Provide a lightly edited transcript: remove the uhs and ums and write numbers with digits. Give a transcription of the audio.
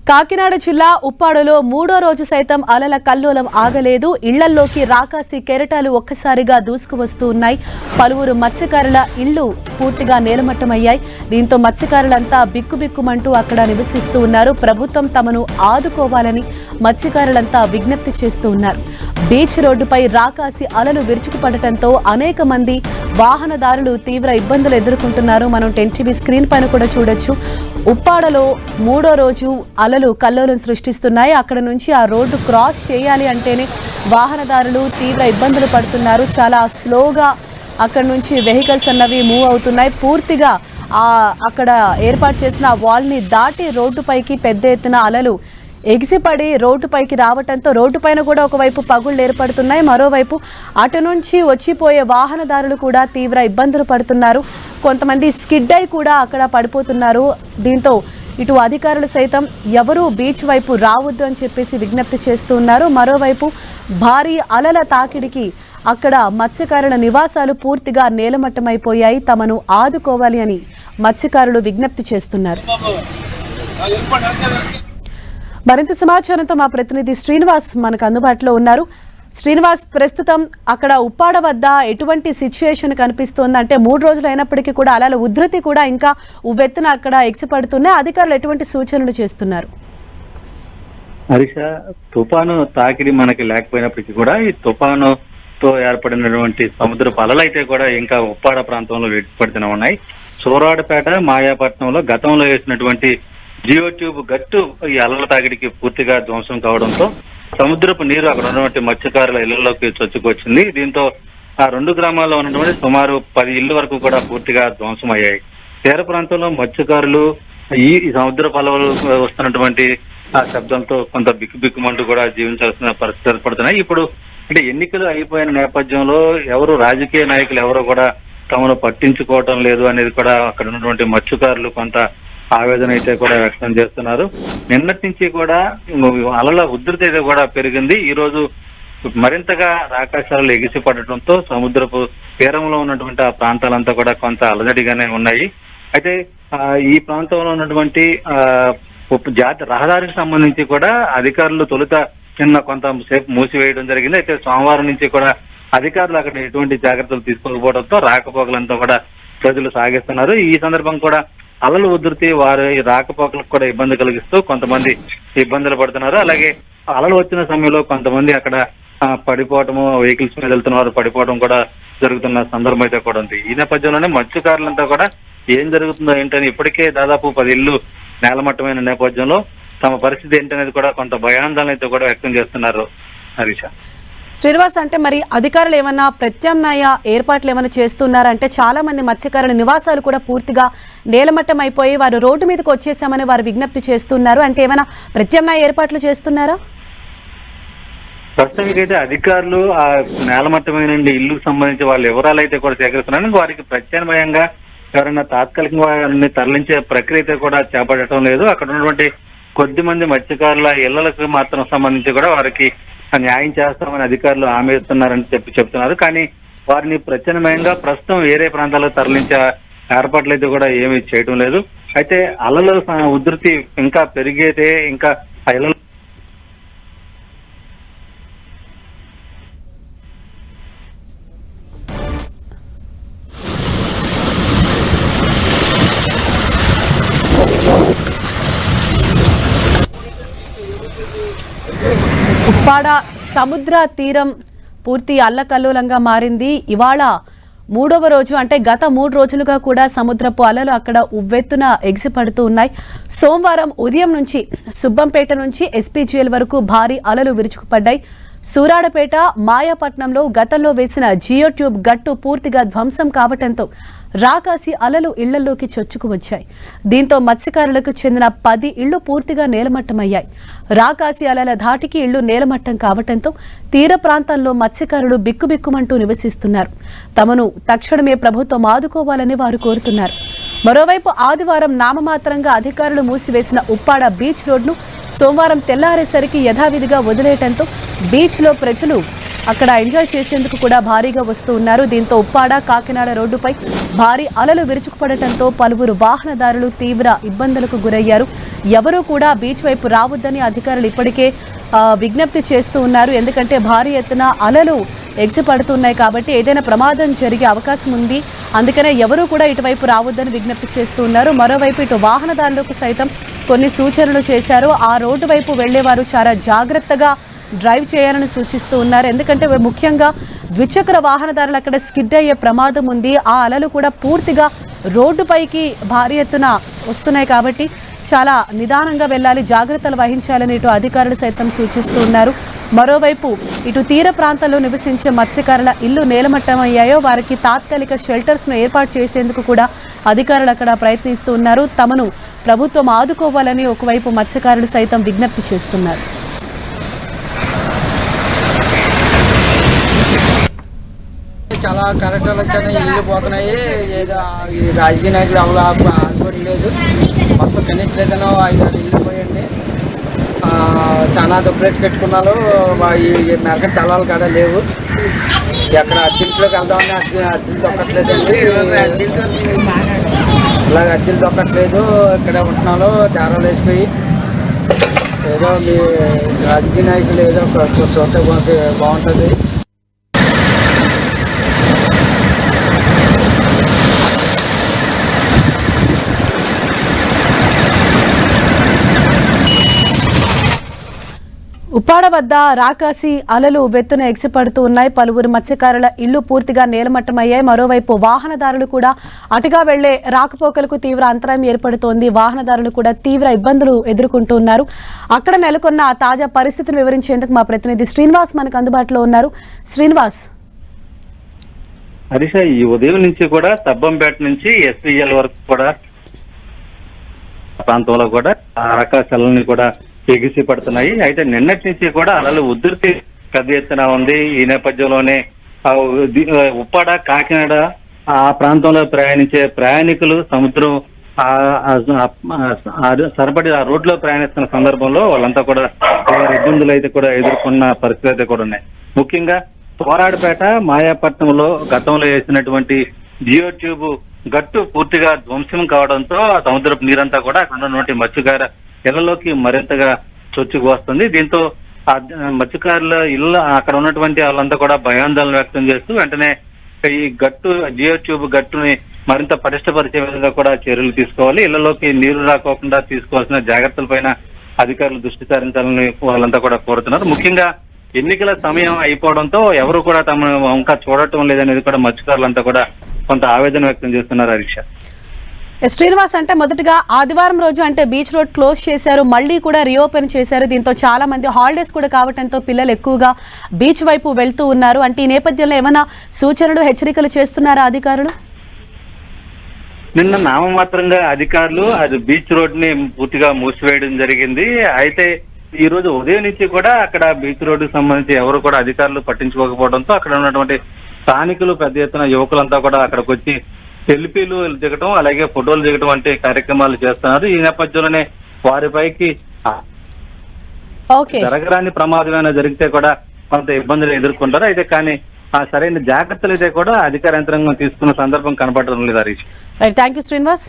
కాకినాడ జిల్లా ఉప్పాడలో మూడో రోజు సైతం అలల కల్లోలం ఆగలేదు. ఇళ్లల్లోకి రాకాసి కెరటాలు ఒక్కసారిగా దూసుకువస్తూ ఉన్నాయి. పలువురు మత్స్యకారుల ఇళ్లు పూర్తిగా నేలమట్టమయ్యాయి. దీంతో మత్స్యకారులంతా బిక్కుబిక్కుమంటూ అక్కడ నివసిస్తూ ఉన్నారు. ప్రభుత్వం తమను ఆదుకోవాలని మత్స్యకారులంతా విజ్ఞప్తి చేస్తూ ఉన్నారు. బీచ్ రోడ్డుపై రాకాసి అలలు విరుచుకుపడటంతో అనేక మంది వాహనదారులు తీవ్ర ఇబ్బందులు ఎదుర్కొంటున్నారు. మనం 10 స్క్రీన్ పైన కూడా చూడొచ్చు. ఉప్పాడలో మూడో రోజు అలలు కల్లోలం సృష్టిస్తున్నాయి. అక్కడ నుంచి ఆ రోడ్డు క్రాస్ చేయాలి అంటేనే వాహనదారులు తీవ్ర ఇబ్బందులు పడుతున్నారు. చాలా స్లోగా అక్కడ నుంచి వెహికల్స్ అన్నవి మూవ్ అవుతున్నాయి. పూర్తిగా అక్కడ ఏర్పాటు చేసిన వాల్ని దాటి రోడ్డుపైకి పెద్ద ఎత్తున అలలు ఎగిసిపడి రోడ్డుపైకి రావడంతో రోడ్డుపైన కూడా ఒకవైపు పగుళ్లు ఏర్పడుతున్నాయి. మరోవైపు అటు నుంచి వచ్చిపోయే వాహనదారులు కూడా తీవ్ర ఇబ్బందులు పడుతున్నారు. కొంతమంది స్కిడ్ అయి కూడా అక్కడ పడిపోతున్నారు. దీంతో ఇటు అధికారులు సైతం ఎవరూ బీచ్ వైపు రావద్దు అని చెప్పేసి విజ్ఞప్తి చేస్తూ ఉన్నారు. మరోవైపు భారీ అలల తాకిడికి అక్కడ మత్స్యకారుల నివాసాలు పూర్తిగా నేలమట్టమైపోయాయి. తమను ఆదుకోవాలి అని మత్స్యకారులు విజ్ఞప్తి చేస్తున్నారు. మరింత సమాచారంతో మా ప్రతినిధి శ్రీనివాస్ మనకు అందుబాటులో ఉన్నారు. శ్రీనివాస్, ప్రస్తుతం అక్కడ ఉప్పాడ వద్ద ఎటువంటి సిచ్యువేషన్ కనిపిస్తోంది? అంటే 3 రోజులు అయినప్పటికీ కూడా అలల ఉధృతి కూడా ఇంకా ఉవ్వెత్తున అక్కడ ఎగిసిపడుతున్నాయి. అధికారులు ఎటువంటి సూచనలు చేస్తున్నారు? హరీష, తుఫాను తాకిడి మనకి లేకపోయినప్పటికీ కూడా ఈ తుఫానుతో ఏర్పడినటువంటి సముద్రపు అలలు అయితే కూడా ఇంకా ఉప్పాడ ప్రాంతంలో ఎగిసిపడుతూనే ఉన్నాయి. సూరాడపేట, మాయాపట్నంలో గతంలో వేసినటువంటి జియో ట్యూబ్ గట్టు ఈ అలల తాకిడికి పూర్తిగా ధ్వంసం కావడంతో సముద్రపు నీరు అక్కడ ఉన్నటువంటి మత్స్యకారుల ఇళ్లలోకి చొచ్చుకొచ్చింది. దీంతో ఆ 2 గ్రామాల్లో ఉన్నటువంటి సుమారు 10 ఇళ్ల వరకు కూడా పూర్తిగా ధ్వంసం అయ్యాయి. తీర ప్రాంతంలో మత్స్యకారులు ఈ సముద్రపు అలలు వస్తున్నటువంటి ఆ శబ్దంతో కొంత బిక్కుబిక్కుమంటూ కూడా జీవించాల్సిన పరిస్థితులు ఏర్పడుతున్నాయి. ఇప్పుడు అంటే ఎన్నికలు అయిపోయిన నేపథ్యంలో ఎవరు రాజకీయ నాయకులు ఎవరు కూడా తమను పట్టించుకోవటం లేదు అనేది కూడా అక్కడ ఉన్నటువంటి మత్స్యకారులు కొంత ఆవేదన అయితే కూడా వ్యక్తం చేస్తున్నారు. నిన్నటి నుంచి కూడా అలల ఉధృతి అయితే కూడా పెరిగింది. ఈ రోజు మరింతగా ఆకాశాలు ఎగిసిపడటంతో సముద్రపు తీరంలో ఉన్నటువంటి ఆ ప్రాంతాలంతా కూడా కొంత అలజడిగానే ఉన్నాయి. అయితే ఈ ప్రాంతంలో ఉన్నటువంటి రహదారికి సంబంధించి కూడా అధికారులు తొలుత కొంత సేపు మూసివేయడం జరిగింది. అయితే సోమవారం నుంచి కూడా అధికారులు అక్కడ ఎటువంటి జాగ్రత్తలు తీసుకోకపోవడంతో రాకపోకలంతా కూడా ప్రజలు సాగిస్తున్నారు. ఈ సందర్భం కూడా అలలు ఉధృతి వారి రాకపోకలకు కూడా ఇబ్బంది కలిగిస్తూ కొంతమంది ఇబ్బందులు పడుతున్నారు. అలాగే అలలు వచ్చిన సమయంలో కొంతమంది అక్కడ పడిపోవటము, వెహికల్స్ మీద వెళ్తున్న వారు పడిపోవడం కూడా జరుగుతున్న సందర్భం అయితే కూడా ఉంది. ఈ నేపథ్యంలోనే మత్స్యకారులంతా కూడా ఏం జరుగుతుందో ఏంటని ఇప్పటికే దాదాపు 10 ఇళ్లు నేలమట్టమైన నేపథ్యంలో తమ పరిస్థితి ఏంటనేది కూడా కొంత భయాందోళన అయితే కూడా వ్యక్తం చేస్తున్నారు. హరీష, శ్రీనివాస్, అంటే మరి అధికారులు ఏమన్నా ప్రత్యామ్నాయ ఏర్పాట్లు ఏమైనా చేస్తున్నారంటే చాలా మంది మత్స్యకారుల నివాసాలు కూడా పూర్తిగా నేలమట్టం అయిపోయి వారు రోడ్డు మీదకి వచ్చేసామని వారు విజ్ఞప్తి చేస్తున్నారు. అంటే ఏమైనా ప్రత్యామ్నాయ ఏర్పాట్లు చేస్తున్నారా? ప్రస్తుతానికైతే అధికారులు ఆ నేలమట్టమైన ఇల్లుకు సంబంధించి వాళ్ళ వివరాలు అయితే కూడా సేకరిస్తున్నారు. వారికి ప్రత్యామ్నాయంగా ఎవరైనా తాత్కాలికంగా వారిని తరలించే ప్రక్రియ అయితే కూడా చేపట్టడం లేదు. అక్కడ ఉన్నటువంటి కొద్ది మంది మత్స్యకారుల ఇళ్లకు మాత్రం సంబంధించి కూడా వారికి న్యాయం చేస్తామని అధికారులు హామీ ఇస్తున్నారని చెప్తున్నారు. కానీ వారిని ప్రత్యామ్నాయంగా ప్రస్తుతం వేరే ప్రాంతాలకు తరలించే ఏర్పాట్లు అయితే కూడా ఏమీ చేయడం లేదు. అయితే అలల ఉధృతి ఇంకా పెరిగితే ఇంకా ఆ ఇళ్ల ఉప్పాడ సముద్ర తీరం పూర్తి అల్లకల్లోలంగా మారింది. ఇవాళ 3వ రోజు, అంటే గత 3 రోజులుగా కూడా సముద్రపు అలలు అక్కడ ఉవ్వెత్తున ఎగిసిపడుతూ ఉన్నాయి. సోమవారం ఉదయం నుంచి సుబ్బంపేట నుంచి ఎస్పీజీఎల్ వరకు భారీ అలలు విరుచుకుపడ్డాయి. సూరాడపేట, మాయాపట్నంలో గతంలో వేసిన జియో ట్యూబ్ గట్టు పూర్తిగా ధ్వంసం కావటంతో రాకాసి అలలు ఇళ్లలోకి చొచ్చుకు వచ్చాయి. దీంతో మత్స్యకారులకు చెందిన 10 ఇళ్లు పూర్తిగా నేలమట్టమయ్యాయి. రాకాసి అలల ధాటికి ఇళ్లు నేలమట్టం కావటంతో తీర ప్రాంతాల్లో మత్స్యకారులు బిక్కుబిక్కుమంటూ నివసిస్తున్నారు. తమను తక్షణమే ప్రభుత్వం ఆదుకోవాలని వారు కోరుతున్నారు. మరోవైపు ఆదివారం నామమాత్రంగా అధికారులు మూసివేసిన ఉప్పాడ బీచ్ రోడ్ను సోమవారం తెల్లారేసరికి యథావిధిగా వదిలేయటంతో బీచ్లో ప్రజలు అక్కడ ఎంజాయ్ చేసేందుకు కూడా భారీగా వస్తూ ఉన్నారు. దీంతో ఉప్పాడ కాకినాడ రోడ్డుపై భారీ అలలు విరుచుకుపడటంతో పలువురు వాహనదారులు తీవ్ర ఇబ్బందులకు గురయ్యారు. ఎవరూ కూడా బీచ్ వైపు రావద్దని అధికారులు ఇప్పటికే విజ్ఞప్తి చేస్తూ ఉన్నారు. ఎందుకంటే భారీ ఎత్తున అలలు ఎగిసిపడుతున్నాయి కాబట్టి ఏదైనా ప్రమాదం జరిగే అవకాశం ఉంది. అందుకనే ఎవరూ కూడా ఇటువైపు రావద్దని విజ్ఞప్తి చేస్తూ ఉన్నారు. మరోవైపు ఇటు వాహనదారులకు సైతం కొన్ని సూచనలు చేశారు. ఆ రోడ్డు వైపు వెళ్లేవారు చాలా జాగ్రత్తగా డ్రైవ్ చేయాలని సూచిస్తూ ఉన్నారు. ఎందుకంటే ముఖ్యంగా ద్విచక్ర వాహనదారులు అక్కడ స్కిడ్ అయ్యే ప్రమాదం ఉంది. ఆ అలలు కూడా పూర్తిగా రోడ్డుపైకి భారీ ఎత్తున వస్తున్నాయి కాబట్టి చాలా నిదానంగా వెళ్ళాలి, జాగ్రత్తలు వహించాలని ఇటు అధికారులు సైతం సూచిస్తూ ఉన్నారు. మరోవైపు ఇటు తీర ప్రాంతాల్లో నివసించే మత్స్యకారుల ఇల్లు నేలమట్టం అయ్యాయో వారికి తాత్కాలిక షెల్టర్స్ను ఏర్పాటు చేసేందుకు కూడా అధికారులు అక్కడ ప్రయత్నిస్తూ ఉన్నారు. తమను ప్రభుత్వం ఆదుకోవాలని ఒకవైపు మత్స్యకారులు సైతం విజ్ఞప్తి చేస్తున్నారు. చాలా కరెక్టర్లు వచ్చాయి, ఇల్లు పోతున్నాయి. ఏదో ఈ రాజకీయ నాయకులు ఎవరు ఆదుకోవట్లేదు. మొత్తం కనీసం ఏదైనా 5-6 ఇల్లు పోయండి. చాలా డబ్బు రేట్ పెట్టుకున్నారు. ఈ మెరక తలాలు కాడ లేవు. ఎక్కడ అద్దెంట్లోకి వెళ్దామని అద్దెలు దొక్కట్లేదండి. ఇలాగ అద్దెలు దొక్కట్లేదు. ఇక్కడ ఉంటున్నాను దారాలు వేసుకుని. ఏదో మీ రాజకీయ నాయకులు ఏదో చూస్తే బాగుంటుంది. ఉప్పాడ వద్ద రాకాసి అలలు వెత్తున ఎగిసిపడుతూ ఉన్నాయి. పలువురు మత్స్యకారుల ఇళ్లు పూర్తిగా నేలమట్టమయ్యాయి. మరోవైపు వాహనదారులు కూడా అటుగా వెళ్లే రాకపోకలకు తీవ్ర అంతరాయం ఏర్పడుతోంది. వాహనదారులు కూడా తీవ్ర ఇబ్బందులు ఎదుర్కొంటున్నారు. అక్కడ నెలకొన్న తాజా పరిస్థితిని వివరించేందుకు మా ప్రతినిధి శ్రీనివాస్ మనకు అందుబాటులో ఉన్నారు. శ్రీనివాస్, హరీష, ఈ ఉదయం నుంచి కూడా సబ్బంపేట నుంచి ఎస్పీఎల్ వరకు కూడా ప్రాంతంలో కూడా ఆకాశాలని కూడా ఎగిసి పడుతున్నాయి. అయితే నిన్నటి నుంచి కూడా అలలు ఉధృతి పెద్ద ఎత్తున ఉంది. ఈ నేపథ్యంలోనే ఉప్పాడ, కాకినాడ ఆ ప్రాంతంలో ప్రయాణించే ప్రయాణికులు సముద్రం సరిపడి ఆ రోడ్లో ప్రయాణిస్తున్న సందర్భంలో వాళ్ళంతా కూడా ఇబ్బందులు అయితే కూడా ఎదుర్కొన్న పరిస్థితి అయితే కూడా ఉన్నాయి. ముఖ్యంగా తోరాడుపేట, మాయాపట్నంలో గతంలో వేసినటువంటి జియో ట్యూబ్ గట్టు పూర్తిగా ధ్వంసం కావడంతో ఆ సముద్రపు నీరంతా కూడా అక్కడ ఉన్నటువంటి మత్స్యకార ఇళ్లలోకి మరింతగా చొచ్చుకు వస్తుంది. దీంతో ఆ మత్స్యకారుల ఇళ్ళ అక్కడ ఉన్నటువంటి వాళ్ళంతా కూడా భయాందోళన వ్యక్తం చేస్తూ వెంటనే ఈ గట్టు జియో ట్యూబ్ గట్టుని మరింత పటిష్టపరిచే విధంగా కూడా చర్యలు తీసుకోవాలి. ఇళ్లలోకి నీరు రాకోకుండా తీసుకోవాల్సిన జాగ్రత్తలపైన అధికారులు దృష్టి సారించాలని వాళ్ళంతా కూడా కోరుతున్నారు. ముఖ్యంగా ఎన్నికల సమయం అయిపోవడంతో ఎవరు కూడా తమ ఇంకా చూడటం లేదనేది కూడా మత్స్యకారులంతా కూడా కొంత ఆవేదన వ్యక్తం చేస్తున్నారు. హరీష, శ్రీనివాస్, అంటే మొదటగా ఆదివారం రోజు అంటే బీచ్ రోడ్ క్లోజ్ చేశారు, మళ్ళీ కూడా రీఓపెన్ చేశారు. దీంతో చాలా మంది హాలిడేస్ కూడా కావడంతో పిల్లలు ఎక్కువగా బీచ్ వైపు వెళ్తూ ఉన్నారు. అంటే ఈ నేపథ్యంలో ఏమైనా సూచనలు, హెచ్చరికలు చేస్తున్నారా అధికారులు? నిన్న నామమాత్రంగా అధికారులు అది బీచ్ రోడ్ ని పూర్తిగా మూసివేయడం జరిగింది. అయితే ఈ రోజు ఉదయం నుంచి కూడా అక్కడ బీచ్ రోడ్డుకు సంబంధించి ఎవరు కూడా అధికారులు పట్టించుకోకపోవడంతో అక్కడ ఉన్నటువంటి స్థానికులు పెద్ద ఎత్తున యువకులంతా కూడా అక్కడికి వచ్చి సెల్ఫీలు దిగటం, అలాగే ఫోటోలు దిగటం వంటి కార్యక్రమాలు చేస్తున్నారు. ఈ నేపథ్యంలోనే వారిపైకి జరగరాని ప్రమాదమైనా జరిగితే కూడా కొంత ఇబ్బందులు ఎదుర్కొంటారు. అయితే కానీ ఆ సరైన జాగ్రత్తలు అయితే కూడా అధికార యంత్రాంగం తీసుకున్న సందర్భం కనపడడం లేదు. Harish, thank you Srinivas.